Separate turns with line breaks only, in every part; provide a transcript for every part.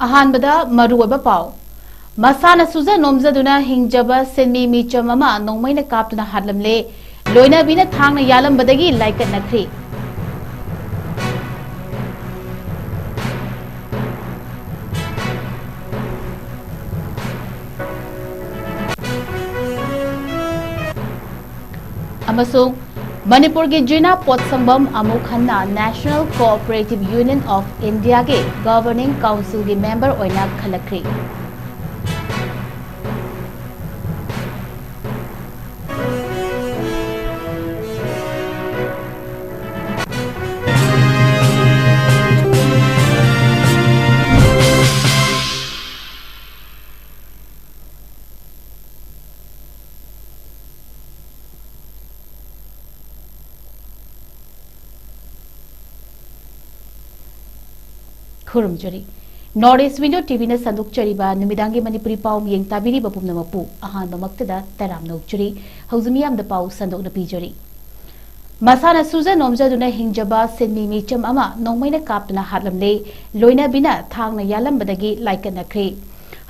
अहानबदा मरुअब पाव मसाना सुजा नोमजदुना हिंगजबा सेनमी मीचम अमा नोंमैना कापतुना हादलमले लोइना बिना थांगना यालंबदगी लाइकनखरि अमसुंग मणिपुर की जिना पोत्संबम अमुखन्ना national cooperative union of India के गवर्निंग काउंसिल की मेंबर ओइना खलखरि खुरुमजरी नॉर्थ ईस्ट विंडो टीवी ने संदुकचरीबा नुमिदांगी मणिपुरी पाव येंग ताबिरीबा पुमनमकपु अहानबमक्तदा तराम नौकचरी हौजमियाम द पाव संदोकना पीजरी मसाना सुजा नोमजदुना हिंगजबा सेनमी मीचम अमा नोंमैना कापतुना हादलमले लोइना बिना थांगना यालंबदगी लाइकनखरि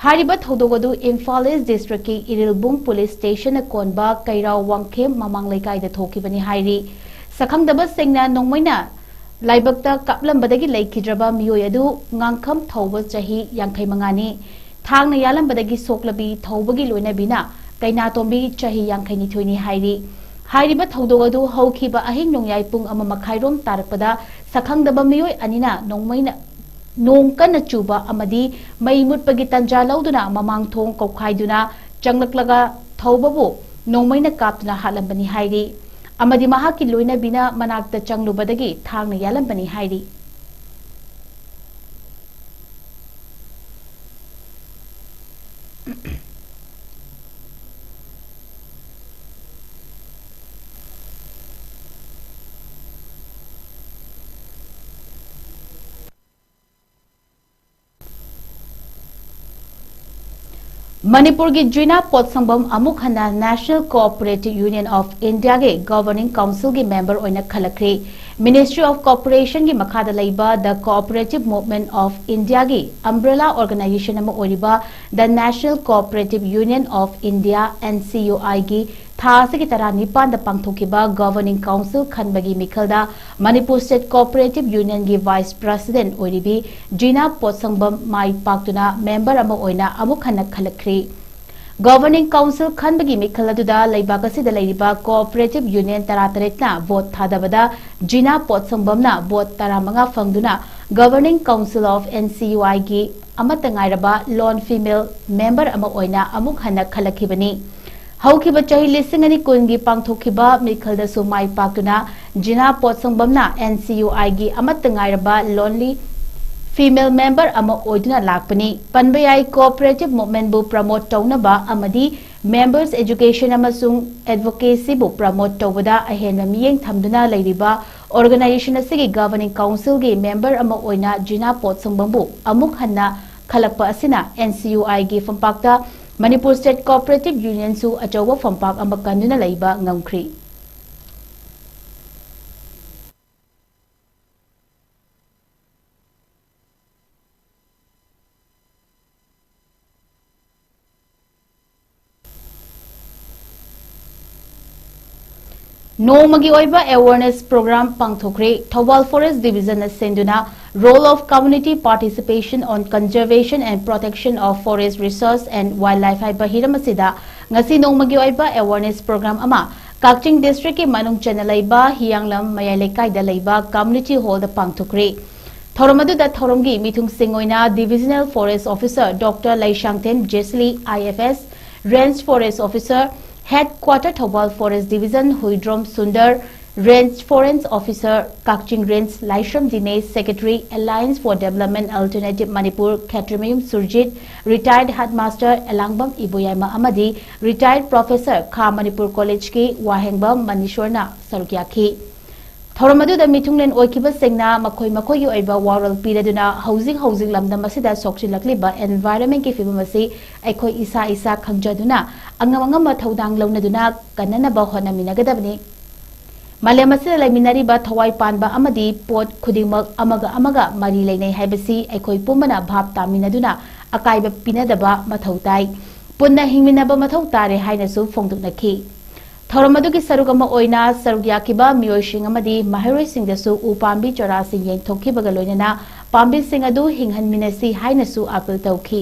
हारिबा थौदोगदु इम्फाल ईस्ट डिस्ट्रिक्ट की इरिलबुंग पुलिस स्टेशन कोनबा कै वांगखेम ममांग लेकाइदा थोकिबनी हाइरी सखंगदबा सेंगना नोंमैना लाइबक्ता कापलंबदगी लेखिद्रबा मियोय अदु ngankham thौब चाही 55 थांगना यालंबदगी सोक्लबी थौबगी लोइना बिना कैना तोंबी चाही 52 नि हाइरी हाइरिबा थौदोगदु हौखिबा अहिंग नोंयाय पुंग अमा मखाइरोम तारकपदा सखंगदबा मियोय अनिना नोंमैना नोंग कन्न चुबा अमदी मई मुटपगी तंजा लौदुना ममांग थोंग कौखाइदुना चंगलक्लगा थौबबु नोंमैना कापतुना हालंबनी हाइरी अमदी महाकी लोइना बिना मनाक्ता चंगलुबदगी थांगना यालंबनी हाइरी मणिपुर की जिना पोत्संबम अमुखन्ना national cooperative union of India के गवर्निंग काउंसिल की मेंबर ओइना खलखरि मिनिस्ट्री ऑफ कॉर्पोरेशन की मखादा लैबा the cooperative movement of India की अम्ब्रेला ऑर्गेनाइजेशन अमा ओइरिबा the national cooperative union of India NCUI की थासे की तरह निपान द पांगथोकिबा गवर्निंग काउंसिल खनबगी मिखलदा मणिपुर स्टेट कोऑपरेटिव यूनियन की वाइस प्रेसिडेंट ओइरिबी जिना पोत्संबम माई पाक्तुना मेंबर अमा ओइना अमुखन्ना खलखरि गवर्निंग काउंसिल खनबगी मिखल अदुदा लैबाक असिदा लैरिबा कोऑपरेटिव यूनियन 33 वोट थादबदा जिना पोत्संबमना वोट 15 फंगदुना गवर्निंग काउंसिल ऑफ NCUI की अमत ngairaba लॉन फीमेल मेंबर अमा ओइना अमुक हन्ना खलखिबनी हौखिबा चाही लिसिंग अनि कुनगी पांगथोखिबा मिखलदसु माई पाक्तुना जिना पोत्संबमना NCUI की अमत ngairaba लोनली फीमेल मेंबर अमा ओइदुना लाकपनी पनबयाई कोऑपरेटिव मूवमेंट बु प्रमोट तौनबा अमदी मेंबर्स एजुकेशन अमसुंग एडवोकेसी बु प्रमोट तौबदा अहेन मियेंग थमदुना लैरिबा ऑर्गेनाइजेशन असिगी गवर्निंग काउंसिल की मेंबर अमा ओइना जिना पोत्संबमबु अमुक हन्ना खलकपा असिना NCUI की फंपाक्ता मणिपुर स्टेट कोऑपरेटिव यूनियन सु अचौबा फंपाक अमा कंदुना लैबा ngamkhri नोमगी ओइबा अवेयरनेस प्रोग्राम पांगथोखरे थौबाल फॉरेस्ट डिविजन सेंदुना role of community participation on conservation and protection of forest resource and wildlife हाइबा हिरमसिदा ngasi नोमगी ओइबा अवेयरनेस प्रोग्राम अमा काक्चिंग डिस्ट्रिक्ट के मनुंग चना लैबा हियांगलम मयालेकाइदा लैबा कम्युनिटी हॉल द पांगथोखरे थौरमदुदा थौरमगी मिथुंग सिंगोइना divisional forest officer doctor Laishangthem जेसली IFS range forest officer headquarter Thoubal forest division Huidrom Sundar range forest officer Kakching range Laishram Dinesh secretary alliance for development alternative Manipur Khaitramyum Surjit retired headmaster Elangbam Iboyaima अमदी रिटायर्ड प्रोफेसर खा मणिपुर कॉलेज की वाहेंगबम मनीश्वरना सरुकियाखी थौरमदुदा मिथुंगलेन ओइकिबा सेंगना मखोय मखोय ओइबा वारल पीरदुना हौजिंग लमदम असिदा सोक्सिलक्लिबा एनवायरनमेंट की फिबम असि अखोय इसा खंगजदुना अंगम थौदांग लौनदुना कन्ननबा होनमिनगदबनी Malem asida laiminariba thawai panba amadi pot khudingmak amaga mari leinai haibasi aikoi pumana bhab taminaduna akaiba pinadaba mathau tai punna hingminaba mathau tare hainasu phongduknaki Thoramadu ki sarugama oina sarugyakiba miyoishing amadi maharoi singdasu upambi chorasi yengthokhibaga loinana pambi singadu hinghanminasi hainasu apil tawki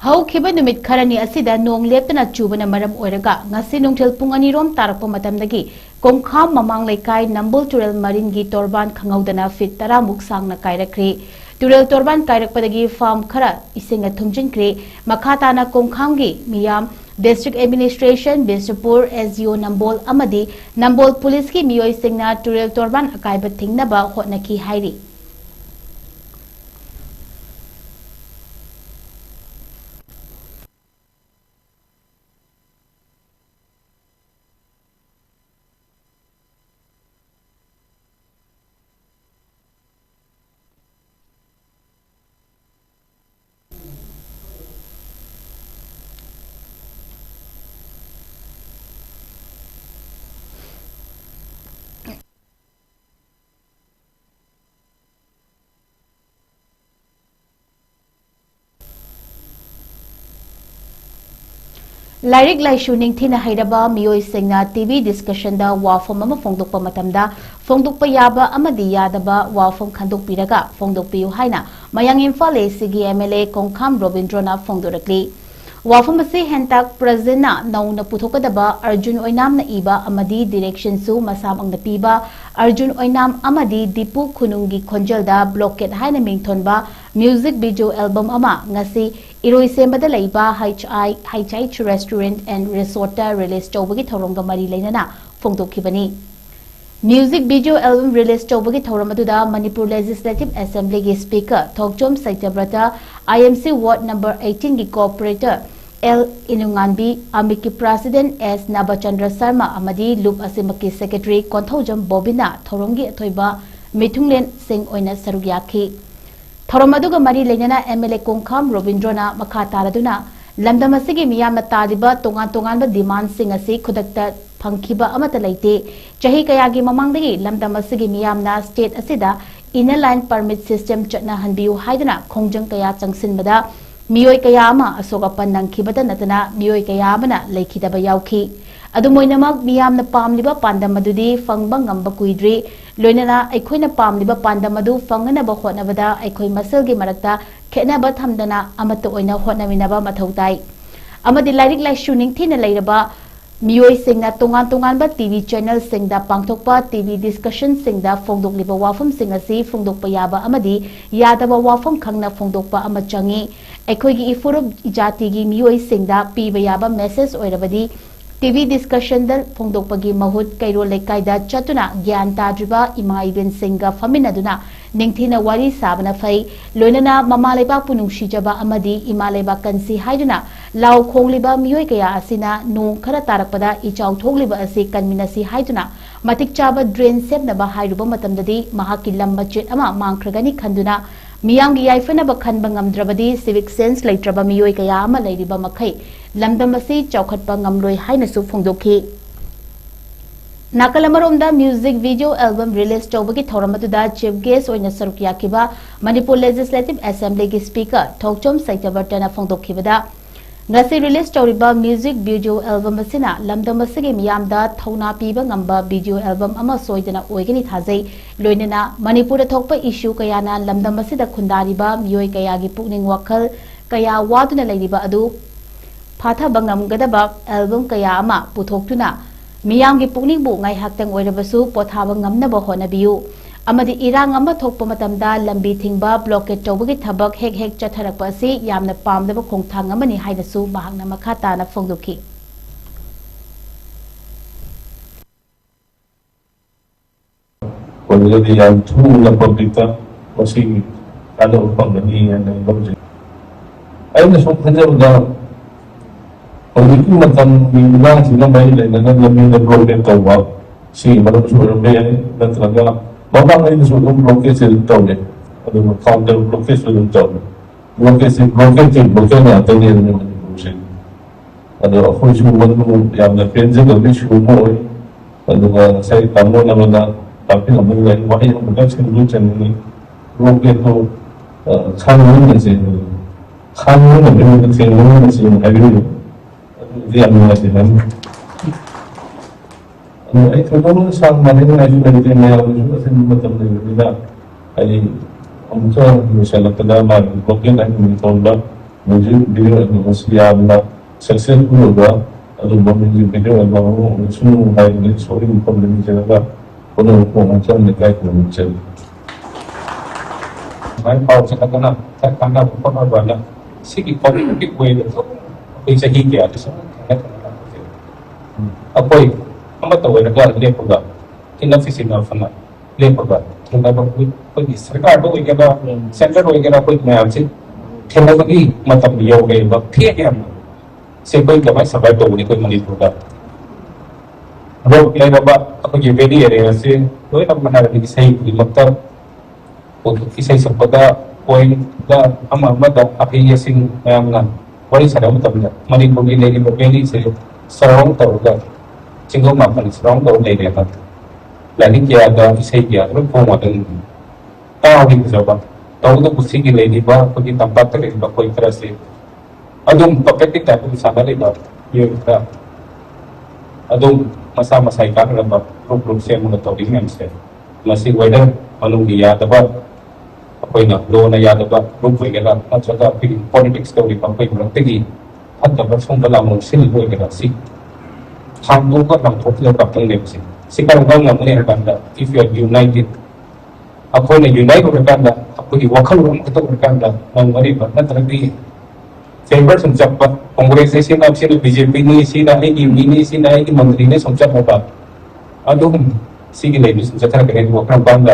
Haukiba numit kharani asida nong leptana chubana maram oiraga ngasi nungthil pung anirom tarakpa matamdagi kongkham mamang laikai nambul turel marin gi torban khangaudana fit taramuk sangna kairakre turel torban kairakpadagi farm khara isinga thumjinkre makhatana kongkham gi miyam district administration Bisapur SGO Nambol amadi Nambol police ki miyoi singna turel torban akaiba thingnaba hotnaki hairi Lyric Laishu Ningthina Haidaba Miyoi Singna TV discussion da wafom ama fongdokpa matamda fongdokpa yaba amadi yadaba wafom khandok piraga fongdok piyu haina mayang Imphal ACG MLA Kongkham Robindrana fongdorakli wafom asi hentak president nauna puthokadaba Arjun Oinam na iba amadi direction su masam ang napiba Arjun Oinam amadi Dipu Khunungi Khonjalda blockade haina mingthonba music video album ama ngasi Iroi sembada laiba 𝐻𝐢𝐯𝐞 restaurant and resort release tawbagi thorongga mari leinana fongdokhibani music video album release tawbagi thoram aduda Manipur Legislative Assembly gi speaker 𝐋𝐢𝐯𝐞 IMC ward number 18 gi cooperator 𝐿 ki president S Nabachandra Sharma amadi loop asimaki secretary Konthaujam Bobina thorongi athoiba mithunglen sing oina sarugyakhi Thoramadu mari leinana MLA Kongkham Robindrana makha taraduna lamdam asigi miyamna taliba tongan ba demand sing asi khudakta phangkhiba amata leite chahi kayagi mamangdagi lamdam asigi miyamna state asida inner line permit system chatna hanbiu haidana khongjang kaya changsinbada miyoi kaya ama asoka pannangkhibada natana miyoi kaya amana leikhidaba yauki adumoinamak miyamna pamliba pandam adudi fangba ngamba kuidri loinana aikhoina pamliba pandam adu fanganaba hotnabada aikhoi masalgi marakta khenaba thamdana amata oina hotnaminaba mathautai amadi lyric laishu ningthina leiraba miyoi singna tongan ba TV channel singda pangthokpa TV discussion singda fongdokliba wafam singasi fongdokpa yaba amadi yadaba wafam khangna fongdokpa ama changi aikhoigi ifurub jatigi miyoi singda piba yaba message oirabadi TV discussion dal fongdokpagi mahut kairo lekaida chatuna gyan tadriba ima ibn singa faminaduna ningthina wari sabana fai loinana mama leibak punungshi jaba amadi ima leibak kansi haiduna law khongliba miyoi kaya asina nong khara tarakpada ichau thogliba asi kanminasi haiduna matik chaba drain sepnaba hairuba matamdadi mahaki lamba chet ama mangkhragani khanduna miyamgi yaifana khanba ngamdrabadi civic sense leitraba miyoi kaya ama leiriba makhai lamdam asi chaukhatpa ngamloi hainasu phongdokhi Nakalamaromda music video album release tawbagi thoramatuda chief guest oina sarukyakiba Manipur Legislative Assembly gi speaker 𝐶𝐢𝐯𝐞 phongdokhibada ngasi release tawriba music video album asina lamdam asigi miyamda thauna piba ngamba video album ama soidana oigani thajai loinana Manipur da thokpa issue kayana lamdam asida khundariba miyoi kayagi pukning wakhal kaya waduna leiriba adu phatha bangamgadaba album kaya ama puthoktuna miyamgi pukning bu ngai haktang oirabasu pothaba ngamnaba honabiyu amadi irang amba thokpa matamda lambi thingba blockade tawbagi thabak hek chatharakpa asi yamna pamdaba khongthang amani hainasu mahakna makha tana phongdokhi
Jadi yang thuna public ta masih ada pembeli yang berjaya. Ayat sebut saja dah. Kalau itu macam bilang sila bayi lain dengan lebih berblokir tahu si malam sebelum dia dan terangga. Bapa ini sebelum blokir tahu deh. Ada counter blokir sebelum tahu. Blokir ni atau ni yang berusik. Ada apa semua yang berpengaruh lebih semua. Ada saya tamu nama tapi nama lain wahai yang bukan sebelum ni blokir tu kanun ni kanun lebih kanun ni ada dia mengajar. Itu pun sang mana lagi dari dia juga semua tempat dia. Jadi Untuk misalnya kedalam mungkin ada mencoba mungkin dia manusia adalah successful juga atau mungkin video atau semua hal ini sorry problem juga kalau macam dekat macam saya tahu sekarang karena bukan banyak segi politik boleh bisa hingga itu apa itu apa tahu negara dia juga tidak fisik apa dia juga कोई सरकार तो कोई क्या centre कोई क्या कोई मैं आपसे ठेला बगी मतलब ये हो गए वक्त ठीक है से कोई क्या भाई सबाई तो उन्हें कोई मनीपुर का रोग ले रहा अब ये वेरी एरिया से कोई अब मना रही सही मतलब वो किसी संपदा कोई का हम मतलब अभी ये सिंह मैं अपना बड़ी सारा मतलब मनीपुर की लेकिन वेरी से सराउंड तो होगा चिंगो मापन सराउंड तो नहीं रहता Planning kia ada isai kia, terus kau makan tahu ni siapa, tahu tu pusing gila ni bah, pergi tempat terus bah kau interest. Adum pakai tik tak tu sana ni bah, ya kita. Adum masa ikan lah bah, grup saya mengetahui dengan saya. Masih weather malum dia ada bah, apa ini, lo na ya ada bah, grup kita, macam apa politics story bah, apa yang tinggi, ada bah semua dalam musim itu kita sih. Ham tu kan orang popular kapten ni sih. Sekarang kau nggak melihat anda, if you are united, aku ni united dengan anda, aku di wakil orang ketemu dengan anda, mengerikan, nanti lagi favor sempat kongres ini nak sih BJP ni sih nak ini menteri ni sempat apa, aduh, sih gila ini sempat terkait wakil bangga,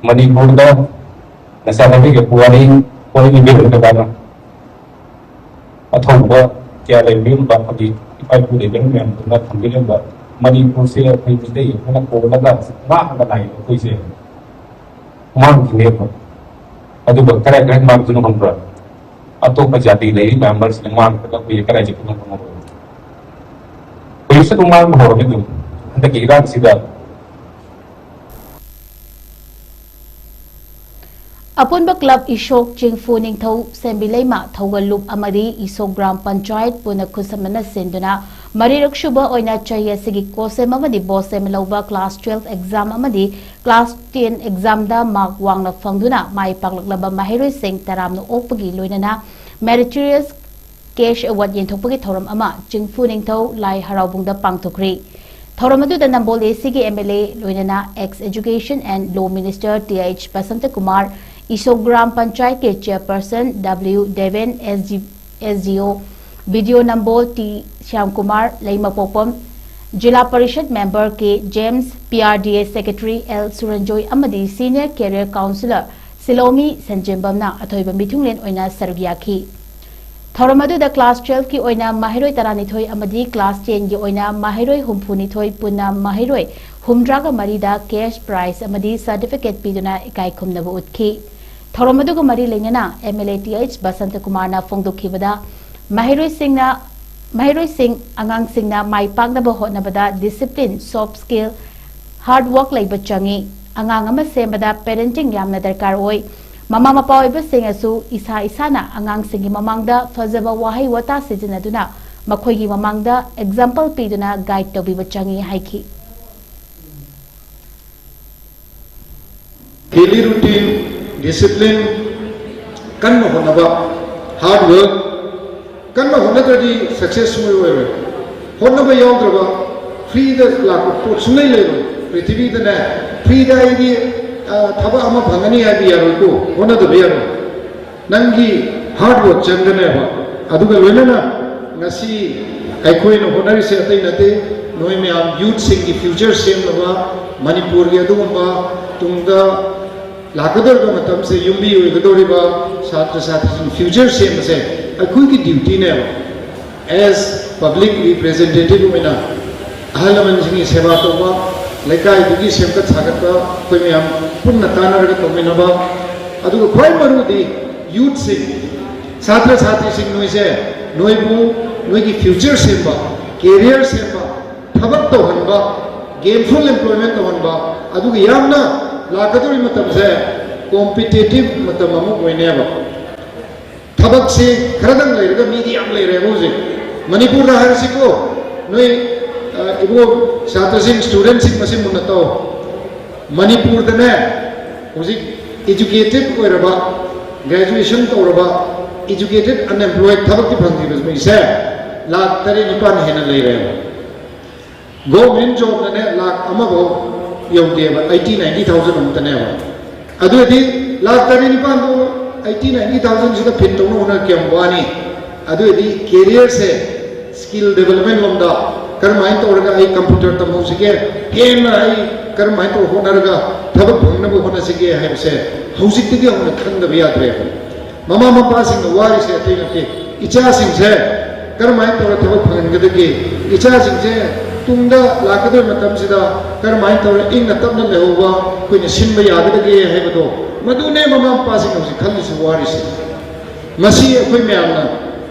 manipur dah, nasi lagi ke puani ni biar berkata, atau apa, kia lebih banyak di ibu lebih yang benar ambil yang Manipur से अपनी मिलते ही है ना कोई मतलब माँ बनाई कोई से माँ किन्हें पर अदु बक्करा करें माँ तुम हम पर अतो पजाती नहीं मेंबर्स ने माँ का कोई कराई जितना हम हो कोई से तुम माँ हो रहे तुम अंत की रात सीधा
अपुनब क्लब इशोक चिंगफू निंगथौ सेंबिलेमा थौगलुप अमरी इसोक ग्राम पंचायत पुन खुसमना सेंदुना मरीरक्षुबा ओइना चाहिए सिगी कोसेम अमदी बोसेम लौबा क्लास 12 एग्जाम अमदी क्लास 10 एग्जाम दा मार्क वांगना फंगदुना माई पाकलकलबा माहिरोइ सिंग तरामनो ओपगी लोइनना मेरिटोरियस कैश अवार्ड येंथोपगी थौरम अमा चिंगफू निंगथौ लाई हराउबुंगदा पांगथोखरी थौरम अदुदा नंबोल एसीगी एमएलए लोइनना ex education and law minister TH Basanta Kumar इसोक ग्राम पंचायत के चेयरपर्सन डब्ल्यू डेवन एसजीओ वीडियो नंबोल टी श्याम कुमार लेमपोपम जिला परिषद मेंबर के James PRDA secretary L Suranjoy अमदी सीनियर कैरियर काउंसिलर सिलोमी संजेम्बमना अथोइबा मिथुंगलेन ओइना सरुग याखी थौरम अदुदा क्लास 12 की ओइना माहिरोइ तरानिथोइ अमदी क्लास 10 की ओइना माहिरोइ हुमफुनिथोइ पुना माहिरोइ हुमद्रागा मरीदा कैश प्राइज अमदी सर्टिफिकेट पीदुना इकाई खुमनबु उतखी थौरम अदुगा मरी लेंगना एमएलए टीएच बसंत कुमारना फोंदोखिबदा माहिरोइ सिंह अंगांग सिंगना माई पाकनबा होनबदा discipline soft skill hard work लेबा चंगी अंगांग अमा सेमबदा पेरेंटिंग यामना दरकार ओइ ममा मपा ओइबसिंगसु इसा इसाना अंगांग सिंगी ममांगदा फजबा वाहै वता सिजनदुना मखोइगी ममांगदा एग्जांपल पीदुना गाइड तोबिबा चंगी हाइखी
डेली रूटीन डिसिप्लिन कन्न होनबा हार्ड वर्क कन्न होनद्रदी सक्सेसफुल ओइरे होनबा यावद्रबा फ्री द लाक पोट सुनै लेरो पृथ्वी दने फ्री द आइदि थबा अमा भंगनी आबि यारो होनदबे यारो नंगी हार्ड वर्क चंगने बा अदुगा लोइनना ngasi aikoi no honari se atai nate noi me am youth sing ki future sem laba manipur ge adumba tungda लाकदोरिबा मतम से युम्बी ओइगदोरिबा छात्र छात्री फ्यूचर सेम से अखुई की ड्यूटी ने एज पब्लिक रिप्रेजेंटेटिव होना अहलमन सिंह सेवा तौबा लेकाई दुगी सेमकत सागतबा कोई मैम पुन्ना तानरग तौमिनबा अदुग ख्वाई मरुदी यूथ सिंह छात्र छात्री सिंह नोइसे नोइबु नोइगी फ्यूचर सेमबा कैरियर सेमबा थबक तौहनबा गेमफुल एम्प्लॉयमेंट तौहनबा अदुग यामना लाकदोरि मतम से कॉम्पिटिटिव मतम अमुक ओइनेबा थबक से खरदंग लेरगा मीडियम लेरे होजे मणिपुर हरसिको नोइ इबो छात्र सिंह स्टूडेंट सिंह मसिन मुनतो मणिपुर दने होजि एजुकेटेड ओइरबा ग्रेजुएशन तौरबा एजुकेटेड अनएम्प्लॉयड थबक फंगिबस मिसे लाख 3 हेना लेरे गवर्नमेंट जॉब ने लाख अमबो यौदेबा 80-90,000 अमतनेबा अदुदि लाख 80-90,000 सिदा फिन तौनो ना केम वानी अदुदि कैरियर से स्किल डेवलपमेंट लमदा करमाइन तौरगा आई कंप्यूटर तमौसिगे हेन आई करमाइन तौ होनरगा थबक फंगनबो होनसिगे हाइबसे हौजिकतिगे होन खंदबा याद्रे ममा मपा सिंग वारी से अतिनते इचा सिंग से करमाइन तौर थबक फंगनगदगे इचा सिंग से तुंगदा लाकदोर मतम सिदा करमाइन तौर इंग तबन लेहोबा कोइन सिनबा यागदगे हाइबदो मदुने ममा मपा सिंग हौजि खल्लिस वारी से मसी अखोय म्यामना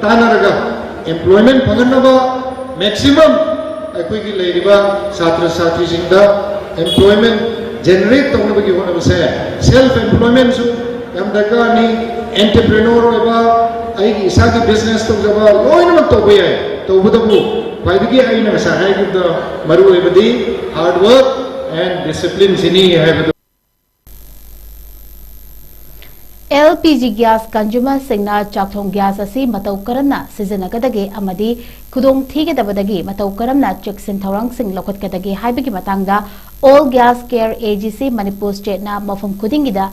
तानरगा एम्प्लॉयमेंट फंगनबा मैक्सिमम अखोय की लेरिबा छात्र छात्री सिंगदा एम्प्लॉयमेंट जनरेट तौनबगी होनबसे सेल्फ एम्प्लॉयमेंट सु याम दरकारनी एंटरप्रेन्योर होइबा आइगी इसागी बिजनेस तौजबा लोइनमक तौबा याय तौबदबु ख्वाइदगी आइना ngasa हाइगिदा Maru होइबदी hard work and discipline सिनी हाइबदो
LPG gas consumer singna chakthong gas asi matau karamna sijanakadage amadi khudong thigedabadagi matau karamna cheksin thorang sing lokhatkadage haibagi matangda all gas care AGC Manipur state na mafam khudingida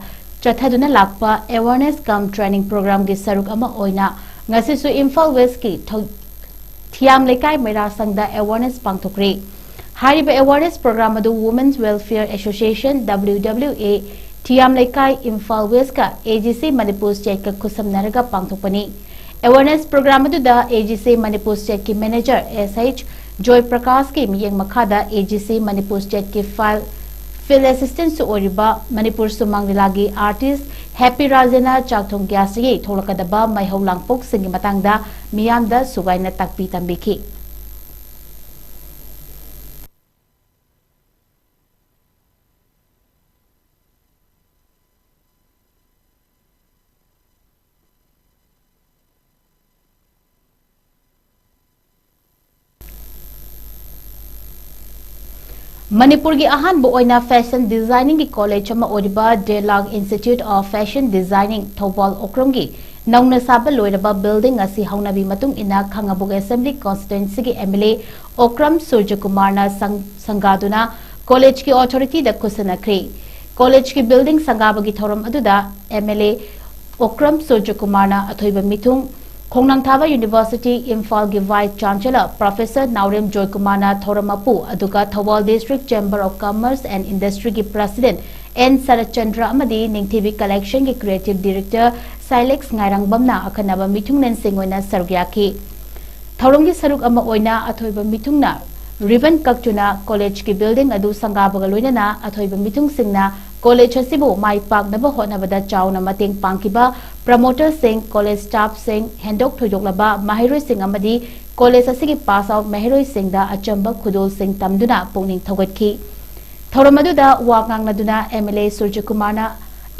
chathaduna lakpa awareness cum training program gi saruk ama oina ngasi su Imphal West ki thiam lekai mera sangda awareness pangthokre hariba awareness program adu Women's Welfare Association WWA Thiam Lekai Imphal West ka AGC Manipur State ka kusamnaraga pangthokpani awareness program adu da AGC Manipur State ki manager SH Joy Prakash ki miyeng makhada AGC Manipur State ki field assistant su oriba Manipur sumang lagi artist Happy Rajana Chakthong Gyasri tholakadaba maihau langpok singi matangda miyamda sugaina takpi tambiki Manipur ki ahan bo oina fashion designing ki college ama oriba Delag Institute of Fashion Designing Thobal Okram ki nauna saba loiraba building asi haunabi matung ina Khangabuk Assembly Constituency ki MLA Okram 𝐶𝐢𝐯𝐞 na sangaduna college ki authority da kusanakre college ki building sangabagi thoram aduda MLA Okram 𝐶𝐢𝐯𝐞 na athoiba mithung Khongnang Thaba University Imphal gi Vice Chancellor Professor Naurem Joykumar na Thoramapu aduga Thawal District Chamber of Commerce and Industry ki President N Sarachandra amadi newtv collection ki Creative Director Silex Ngairang na akhanaba mithungnen singoina sargyaki Thorong gi saruk ama oina athoiba mithungna ribbon kakchuna college ki building adu sangabaga loinana athoiba mithung singna college asibu mai paknaba honabada chauna mateng pangkiba promoter sing college staff sing handok thojoklaba mahiroi sing amadi college asigi pass out mahiroi sing da achamba khudol sing tamduna pungning thogatki thoramadu da wangangnaduna MLA 𝐶𝐢𝐯𝐞 na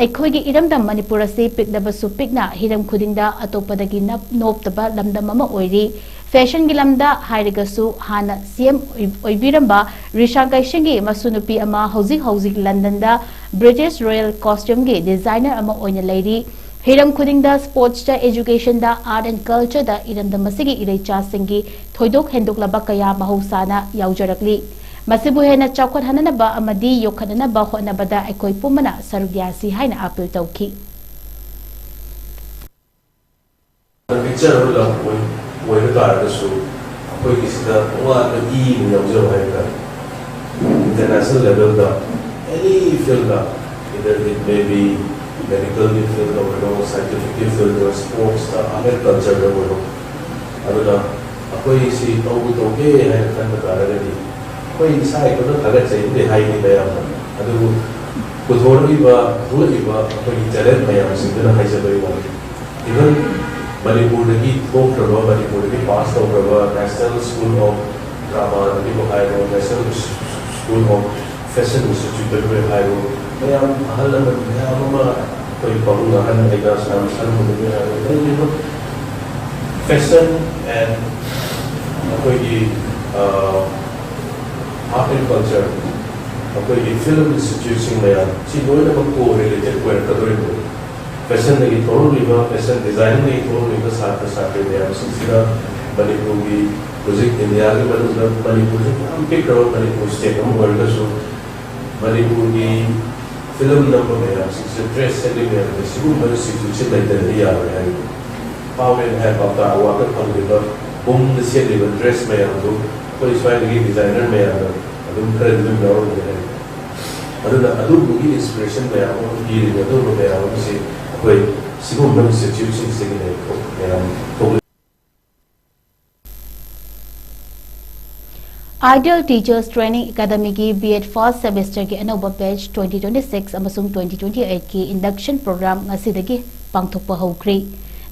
ꯑꯩꯈꯣꯏꯒꯤ ꯏꯔꯝꯗꯝ ꯃꯅꯤꯄꯨꯔ ꯑꯁꯤ ꯄꯤꯛꯂꯕꯁꯨ ꯄꯤꯛꯅ ꯍꯤꯔꯝ ꯈꯨꯗꯤꯡꯗ ꯑꯇꯣꯞꯄꯗꯒꯤ ꯅꯣꯞꯇꯕ ꯂꯝꯗꯝ ꯑꯃ ꯑꯣꯏꯔꯤ ꯐꯦꯁꯟꯒꯤ ꯂꯝꯗ ꯍꯥꯏꯔꯒꯁꯨ ꯍꯥꯟꯅ CM ꯑꯣꯏꯕꯤꯔꯝꯕ ꯔꯤꯁꯥ ꯀꯩꯁꯦꯡꯒꯤ ꯃꯁꯨꯅꯨꯄꯤ ꯑꯃ ꯍꯧꯖꯤꯛ ꯂꯟꯗꯟꯗ ꯕ꯭ꯔꯤꯇꯤꯁ ꯔꯣꯌꯦꯜ ꯀꯣꯁꯇ꯭ꯌꯨꯝꯒꯤ ꯗꯤꯖꯥꯏꯅꯔ ꯑꯃ ꯑꯣꯏꯅ ꯂꯩꯔꯤ ꯍꯤꯔꯝ ꯈꯨꯗꯤꯡꯗ ꯁ꯭ꯄꯣꯔꯠꯁꯇ ꯑꯦꯖꯨꯀꯦꯁꯟꯗ ꯑꯥꯔꯠ ꯑꯦꯟ ꯀꯜꯆꯔꯗ ꯏꯔꯝꯗꯝ ꯑꯁꯤꯒꯤ ꯏꯔꯩꯆꯥꯁꯤꯡꯒꯤ ꯊꯣꯏꯗꯣꯛ ꯍꯦꯟꯗꯣꯛꯂꯕ ꯀꯌꯥ ꯃꯍꯧꯁꯥꯅ ꯌꯥꯎꯖꯔꯛꯂꯤ ꯃꯁꯤꯕꯨ ꯍꯦꯟꯅ ꯆꯥꯎꯈꯠꯍꯟꯅꯕ ꯑꯃꯗꯤ ꯌꯣꯛꯈꯠꯅꯕ ꯍꯣꯠꯅꯕꯗ ꯑꯩꯈꯣꯏ ꯄꯨꯝꯅꯃꯛ ꯁꯔꯨꯛ ꯌꯥꯁꯤ ꯍꯥꯏꯅ ꯑꯄꯤꯜ ꯇꯧꯈꯤ
ꯄꯤꯛꯆꯔ ꯑꯃ ꯑꯣꯏꯕ ꯇꯥꯔꯒꯁꯨ ꯑꯩꯈꯣꯏꯒꯤꯁꯤꯗ ꯇꯣꯉꯥꯟꯕ ꯏ ꯌꯥꯎꯖꯕ ꯍꯥꯏꯕ ꯇꯥꯔꯦ ꯏꯟꯇꯔꯅꯦꯁꯅꯦꯜ ꯂꯦꯚꯦꯜꯗ ꯑꯦꯅꯤ ꯐꯤꯜꯗ either it may be medical field or scientific field or sports agriculture or aduna akoi si toge hai kan taragadi koi sai ko thagat chai de hai ni bayam adu kudhori ba akoi challenge bayam sindra hai jabai ba even manipur ki folk raba manipur ki pass over raba national school of drama the ko hai ro national school of fashion institute pe hai ro bayam hal na bayam ma koi paru han ega sam san mu de hai fashion and akoi art and culture akoi film institution bayam si loina ma ko related ko kadori fashion ne thoru liba fashion design ne thoru liba साथ bayam sira manipur ki project india ke manipur am pick karo manipur state am world so manipur ki film number bayam sira dress selling bayam sigu man situation like that ya hai power and have of the water from liba the set liba dress bayam do koi swai ki designer bayam adum kare dum yaw hai aduna adu ki inspiration bayam ki adu bayam se koi sigu man situation sing ne ko bayam
Ideal Teachers Training Academy की B.Ed First Semester की अनौबा batch 2026 अमसुंग 2028 की induction programme ngasiदगी पांगथोकपा हौख्री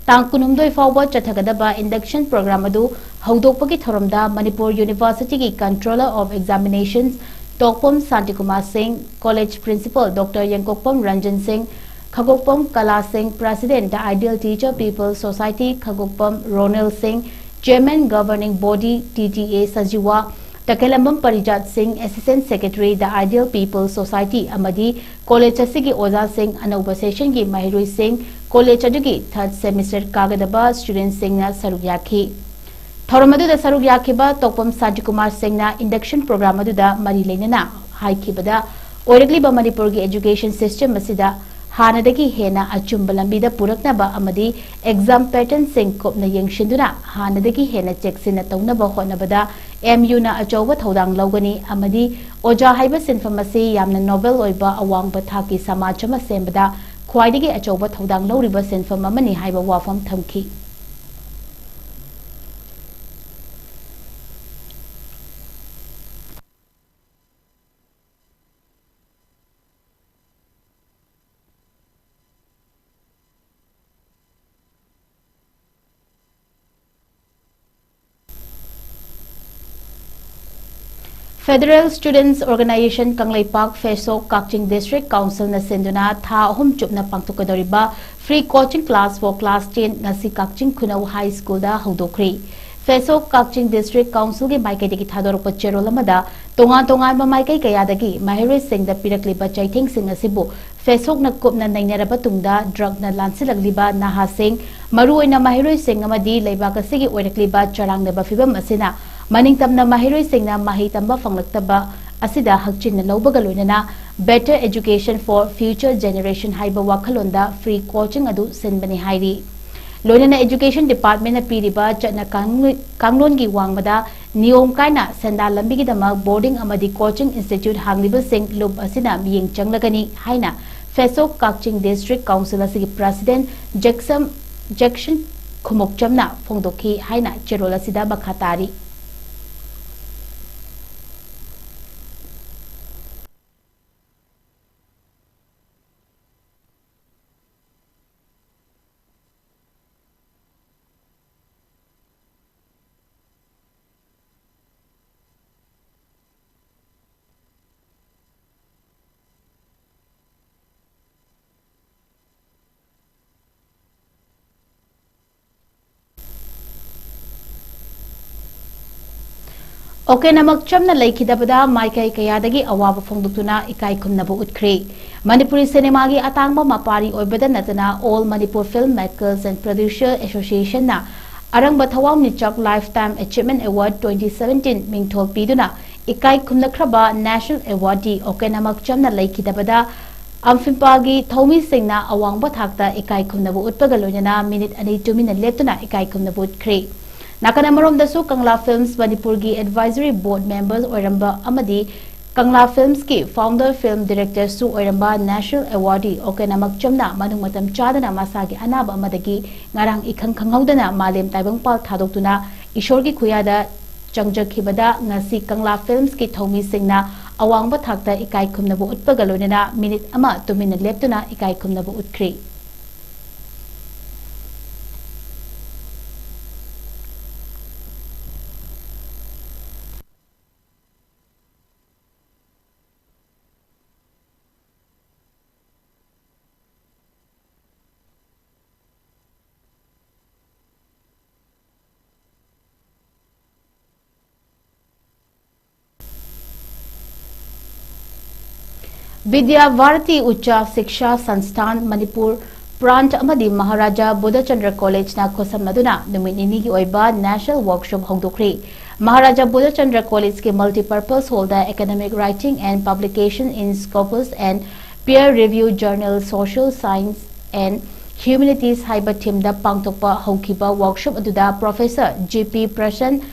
तांग कुनुमदोय फावबा चथगदबा इंडक्शन प्रोग्राम अदु हौदोकपगी थोरमदा मणिपुर यूनिवर्सिटी की controller of examinations Tokpam Shantikumar Singh college principal doctor Yengkokpam Ranjan Singh Khagokpam Kala Singh president the ideal teacher people society Khagokpam Ronel Singh chairman governing body TTA Sajiwa Takhellambam Parijat Singh assistant secretary the ideal people society अमदी कॉलेज असिगी ओजा सिंह अनौब सेशन की महिरुई Singh college अदुगी third semester कागदबा student Singh ना सरुक याखी थोरमदुदा सरुक याखिबा तोकपम साजिकुमार सिंह ना इंडक्शन प्रोग्राम अदुदा मरी लेनना हाइखिबदा ओरगलिबा मणिपुर की एजुकेशन सिस्टम असिदा हानदगी हेना अचुंब लंबीदा पुरकनबा अमदी एग्जाम पैटर्न सिंह कोपना यंगशिंदुना हानदगी हेना चेक्सिना तौनबा होनबदा MU ना अचौबा थौदांग लौगनी अमदी ओजा हाइबा सिनफम असी यामना नोबेल ओइबा अवांगबा थाकी समाज अमा सेंबदा ख्वाइदगी अचौबा थौदांग लौरिबा सिनफम अमनी हाइबा वाफम थमखी Federal Students Organization Kangleipak Fesok Kakching District Council na senduna tha ahum chupna pangtukadoriba free coaching class for class 10 ngasi Kakching Khunau High School da hodokri Fesok Kakching District Council ge maikai degi thadorok cherol amada tonga ma maikai kaya dagi mahiri sing da pirakliba chaithing sing asibu Fesok na kupna nainaraba tungda drug na lansilagliba naha sing maru oina mahiri sing amadi leiba kasigi oirakliba charang na bafibam asina Maning tamna mahiroi singna mahi tamba fanglakhtaba asida hakchin lawbaga loinana better education for future generation haiba wakhalonda free coaching adu senbani hairi loinana education department na piriba chana kanglon gi wangmada niyom kaina senda lambi gi dama boarding amadi coaching institute hangliba sing lub asina miyeng changlagani haina Fesok Kakching District Council asigi president Jackson Khumokchamna phongdokhi haina cherol asida bakhatari Oken amakcham na laikidabada maikai kayadagi awaba phongduktuna ikai khumnabu utkre Manipuri cinema gi atangba mapari oibada natana All Manipur Filmmakers and Producer Association na arangba thawam ni chak Lifetime Achievement Award 2017 mingthol piduna ikai khumnakraba National Awardee Oken amakcham na laikidabada Amfimpagi thomi singna awangba thakta ikai khumnabu utpaga loinana minute ani 2 minute leptuna ikai khumnabu utkre Nakana marom dasu Kangla Films Manipur gi advisory board members oiramba amadi Kangla Films ki founder film director su oiramba national awardee Oken 𝐋𝐢𝐯𝐞 manung matam chadana masagi anaba amadagi ngarang ikhang khanghaudana malem taibang pal thadoktuna ishor gi khuyada changjakhibada ngasi Kangla Films ki thomi singna awangba thakta ikai khumnabu utpaga loinana minute ama tumina leptuna ikai khumnabu utkhri Vidya Bharati Ucha Shiksha Sansthan Manipur Prant Amadi Maharaja Buddhachandra College na Khosamnaduna numit nini gi oiba national workshop hongdokri Maharaja Buddhachandra College ke multi-purpose holder academic writing and publication in Scopus and peer review journal social science and humanities haiba team da pangtokpa hongkiba workshop aduda Professor G.P. Prasan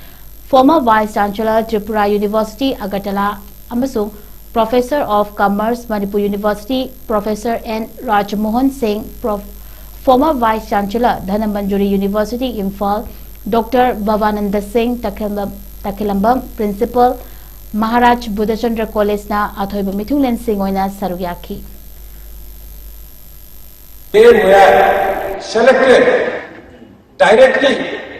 former Vice Chancellor Tripura University Agartala amasung Professor of Commerce, Manipur University, Professor N. Rajmohan Singh, former Vice Chancellor, Dhanamanjuri University, Imphal, Dr. Bhavananda Singh, Takilambam, Principal, Maharaj Buddhachandra College na Athoiba Mithunglen Singh oina saruyaki.
They were selected directly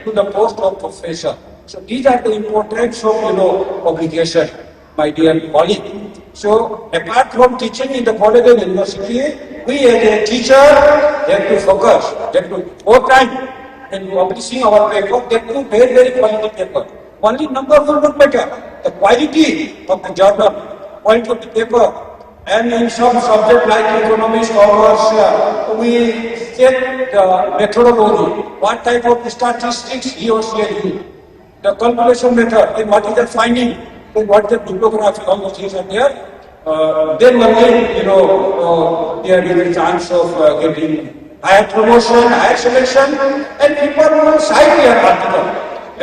to the post of professor. So these are the importance of obligation, my dear colleague. So apart from teaching in the college and university, we as a teacher have to focus, have to more time in publishing our paper, have to very quality paper. Only number will not matter. The quality of the journal, quality of the paper, and in some subject like economics, commerce, we check the methodology, what type of statistics he or she has used, the calculation method, and what is the finding. What the bibliography, all those things are there, then only, there is a chance of getting higher promotion, higher selection, and people will cite your article.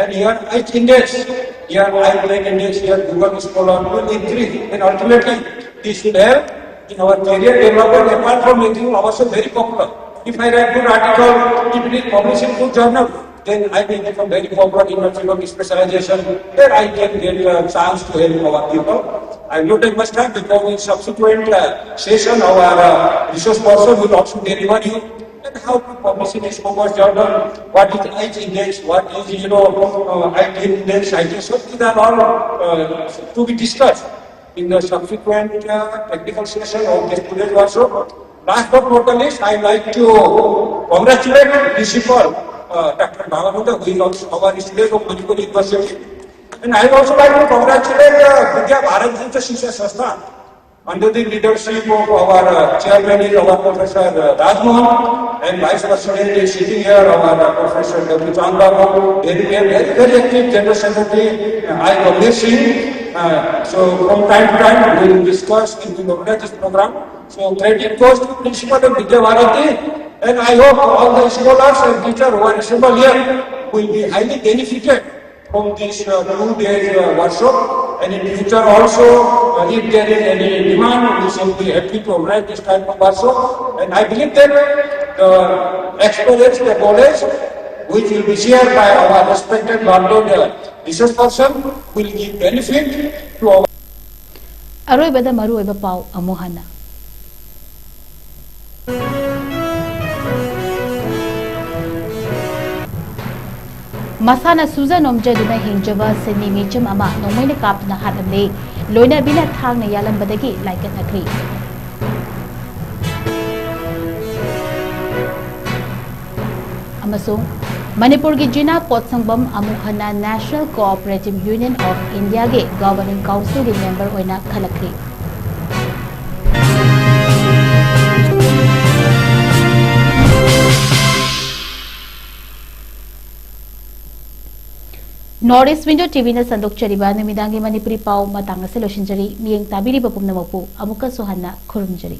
And here I index, here I rank index, here Google Scholar will increase, and ultimately this will help in our career development apart from making ourselves very popular. If I write good article, if it is published in good journal, then I will become very popular in my field of specialization. Then I can get a chance to help our people. I will not take much time because in subsequent session our resource person will also deliver you and how to publish in a Scopus journal, what is IT index, what is IT index, IT. So these are all to be discussed in the subsequent technical session of this today's workshop. Last but not least, I like to congratulate principal Dr. Bhavananda, who is also our student of Manipur University. And I also like to congratulate Vidya Bharati Shiksha Sansthan under the leadership of our chairman, our Professor Rajmohan, and Vice President is sitting here, our Professor W. Chandra, very active General Secretary, I Gambhir Singh. So from time to time we will discuss and we will organize this program. So credit goes to Principal of Vidya Bharati. And I hope all the scholars and teachers who are assembled here will be highly benefited from this 2 days workshop. And in future also, if there is any demand, we shall be happy to organize this type of workshop. And I believe that the experience, the knowledge, which will be shared by our respected learned research person, will give benefit to our.
Aroy bada maru eba pau amuhana. Masana Susan Omjaduna Hinjava Sydney Micham Ama, no Mini Kapna Hadamle, Loina Bina Tang Yalam Badagi, like an agree. Amasung Manipur Gijina Potsangbam Amuhana National Cooperative Union of India Governing Council member Oina Kalakri. Northeast Window TV na sandok chariba numidangi manipuri pau matanga sa loshinjari miyang tabiri papum na mapu amuka sohana kurumjari.